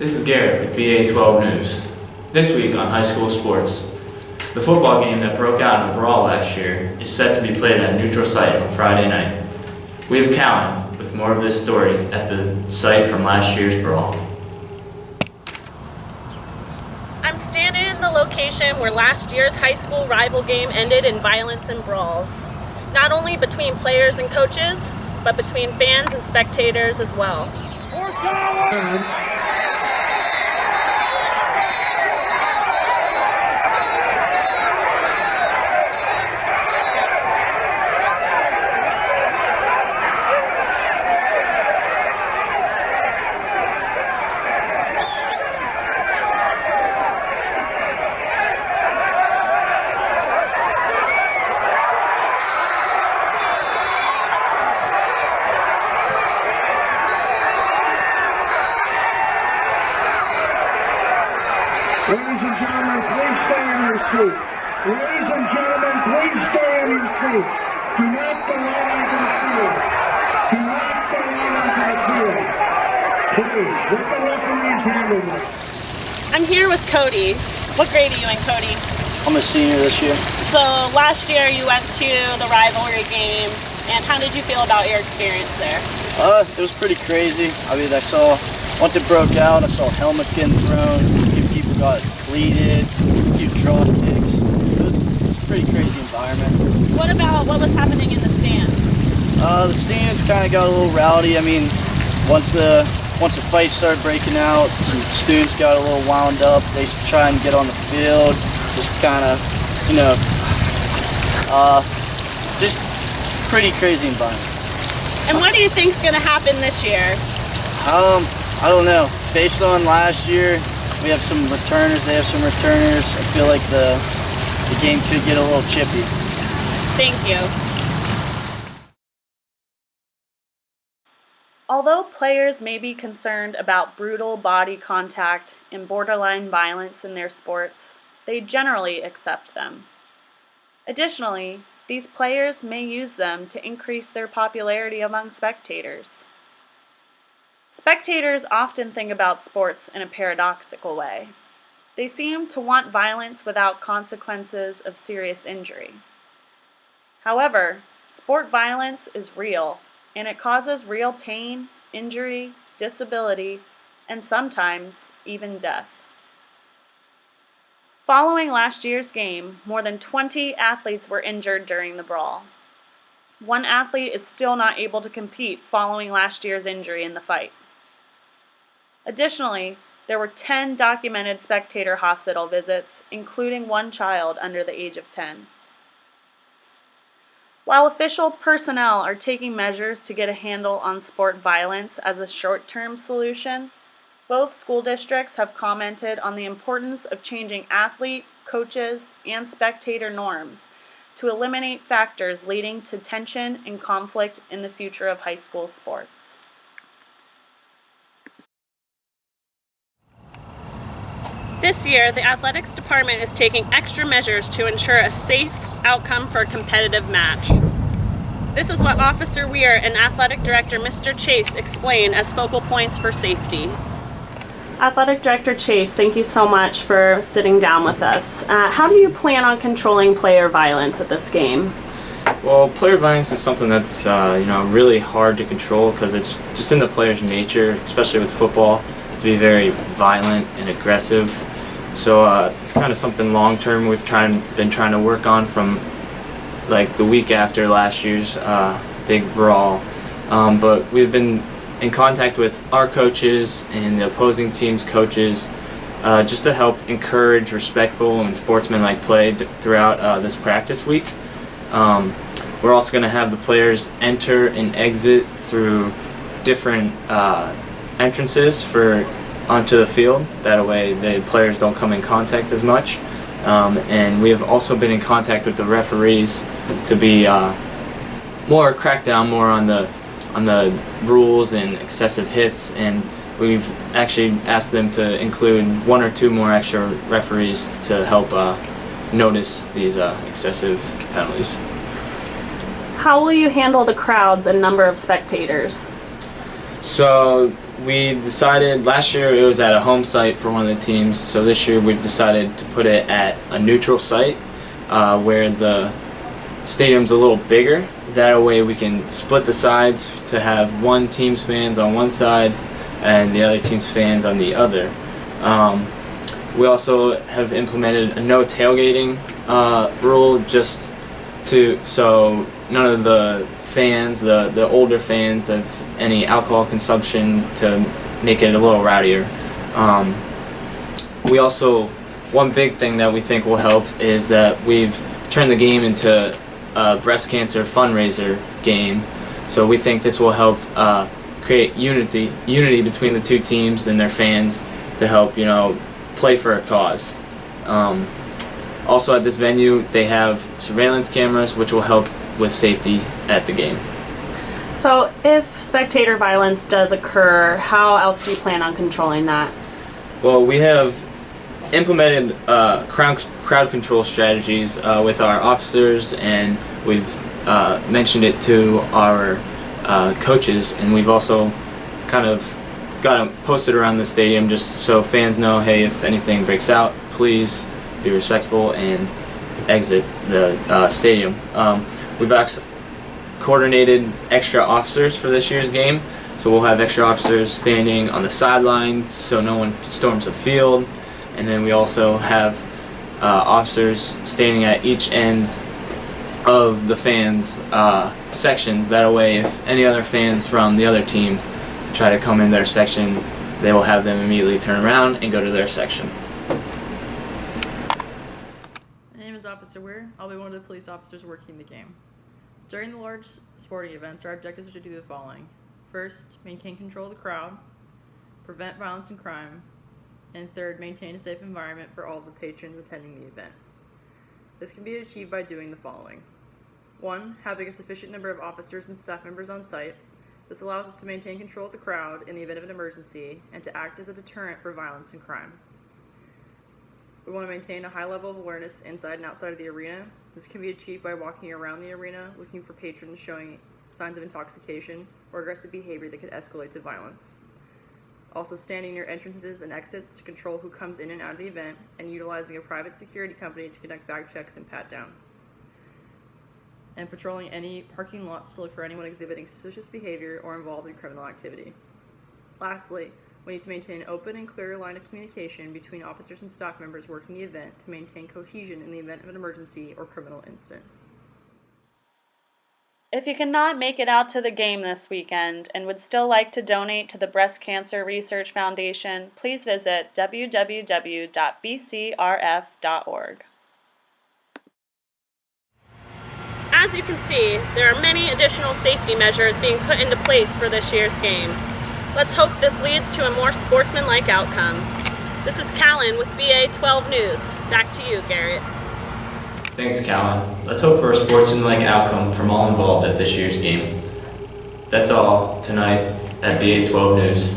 This is Garrett with BA12 News. This week on High School Sports, the football game that broke out in a brawl last year is set to be played at a neutral site on Friday night. We have Callan with more of this story at the site from last year's brawl. I'm standing in the location where last year's high school rival game ended in violence and brawls, not only between players and coaches, but between fans and spectators as well. Ladies and gentlemen, please stay in your seats. Ladies and gentlemen, please stay in your seats. Do not go out onto the field. Do not go out onto the field. Please, let the referees handle this. I'm here with Cody. What grade are you in, Cody? I'm a senior this year. So last year you went to the rivalry game, and how did you feel about your experience there? It was pretty crazy. I mean, once it broke out, I saw helmets getting thrown, a few people got bleeded, a few drop kicks. It was a pretty crazy environment. What was happening in the stands? The stands kind of got a little rowdy. I mean, once the fight started breaking out, some students got a little wound up. They try and get on the field, just kind of, just pretty crazy environment. And what do you think's going to happen this year? I don't know. Based on last year, we have some returners. They have some returners. I feel like the game could get a little chippy. Thank you. Although players may be concerned about brutal body contact and borderline violence in their sports, they generally accept them. Additionally, these players may use them to increase their popularity among spectators. Spectators often think about sports in a paradoxical way. They seem to want violence without consequences of serious injury. However, sport violence is real, and it causes real pain, injury, disability, and sometimes even death. Following last year's game, more than 20 athletes were injured during the brawl. One athlete is still not able to compete following last year's injury in the fight. Additionally, there were 10 documented spectator hospital visits, including one child under the age of 10. While official personnel are taking measures to get a handle on sport violence as a short-term solution, both school districts have commented on the importance of changing athlete, coaches, and spectator norms to eliminate factors leading to tension and conflict in the future of high school sports. This year, the athletics department is taking extra measures to ensure a safe outcome for a competitive match. This is what Officer Weir and Athletic Director Mr. Chase explain as focal points for safety. Athletic Director Chase, thank you so much for sitting down with us. How do you plan on controlling player violence at this game? Well, player violence is something that's really hard to control because it's just in the player's nature, especially with football, to be very violent and aggressive. So it's kind of something long term we've been trying to work on from like the week after last year's big brawl. But we've been in contact with our coaches and the opposing team's coaches just to help encourage respectful and sportsmanlike play throughout this practice week. We're also going to have the players enter and exit through different entrances onto the field. That way the players don't come in contact as much. And we have also been in contact with the referees to be crack down more on the rules and excessive hits, and we've actually asked them to include one or two more extra referees to help notice these excessive penalties. How will you handle the crowds and number of spectators? So we decided last year it was at a home site for one of the teams, so this year we've decided to put it at a neutral site where the stadium's a little bigger. That way we can split the sides to have one team's fans on one side and the other team's fans on the other. We also have implemented a no tailgating rule just so none of the fans, the older fans, have any alcohol consumption to make it a little rowdier. We also, one big thing that we think will help is that we've turned the game into a breast cancer fundraiser game. So we think this will help create unity between the two teams and their fans to help, play for a cause. Also at this venue, they have surveillance cameras, which will help with safety at the game. So if spectator violence does occur, how else do you plan on controlling that? Well, we have implemented crowd control strategies with our officers, and we've mentioned it to our coaches, and we've also kind of got them posted around the stadium just so fans know, hey, if anything breaks out, please be respectful and exit the stadium. We've coordinated extra officers for this year's game, so we'll have extra officers standing on the sideline so no one storms the field, and then we also have officers standing at each end of the fans' sections. That way, if any other fans from the other team try to come in their section, they will have them immediately turn around and go to their section. My name is Officer Weir. I'll be one of the police officers working the game. During the large sporting events, our objectives are to do the following. First, maintain control of the crowd, prevent violence and crime, and third, maintain a safe environment for all of the patrons attending the event. This can be achieved by doing the following. 1. Having a sufficient number of officers and staff members on site. This allows us to maintain control of the crowd in the event of an emergency and to act as a deterrent for violence and crime. We want to maintain a high level of awareness inside and outside of the arena. This can be achieved by walking around the arena, looking for patrons showing signs of intoxication or aggressive behavior that could escalate to violence. Also standing near entrances and exits to control who comes in and out of the event, and utilizing a private security company to conduct bag checks and pat-downs. And patrolling any parking lots to look for anyone exhibiting suspicious behavior or involved in criminal activity. Lastly, we need to maintain an open and clear line of communication between officers and staff members working the event to maintain cohesion in the event of an emergency or criminal incident. If you cannot make it out to the game this weekend and would still like to donate to the Breast Cancer Research Foundation, please visit www.bcrf.org. As you can see, there are many additional safety measures being put into place for this year's game. Let's hope this leads to a more sportsmanlike outcome. This is Callan with BA 12 News. Back to you, Garrett. Thanks, Callan. Let's hope for a sportsmanlike outcome from all involved at this year's game. That's all tonight at BA 12 News.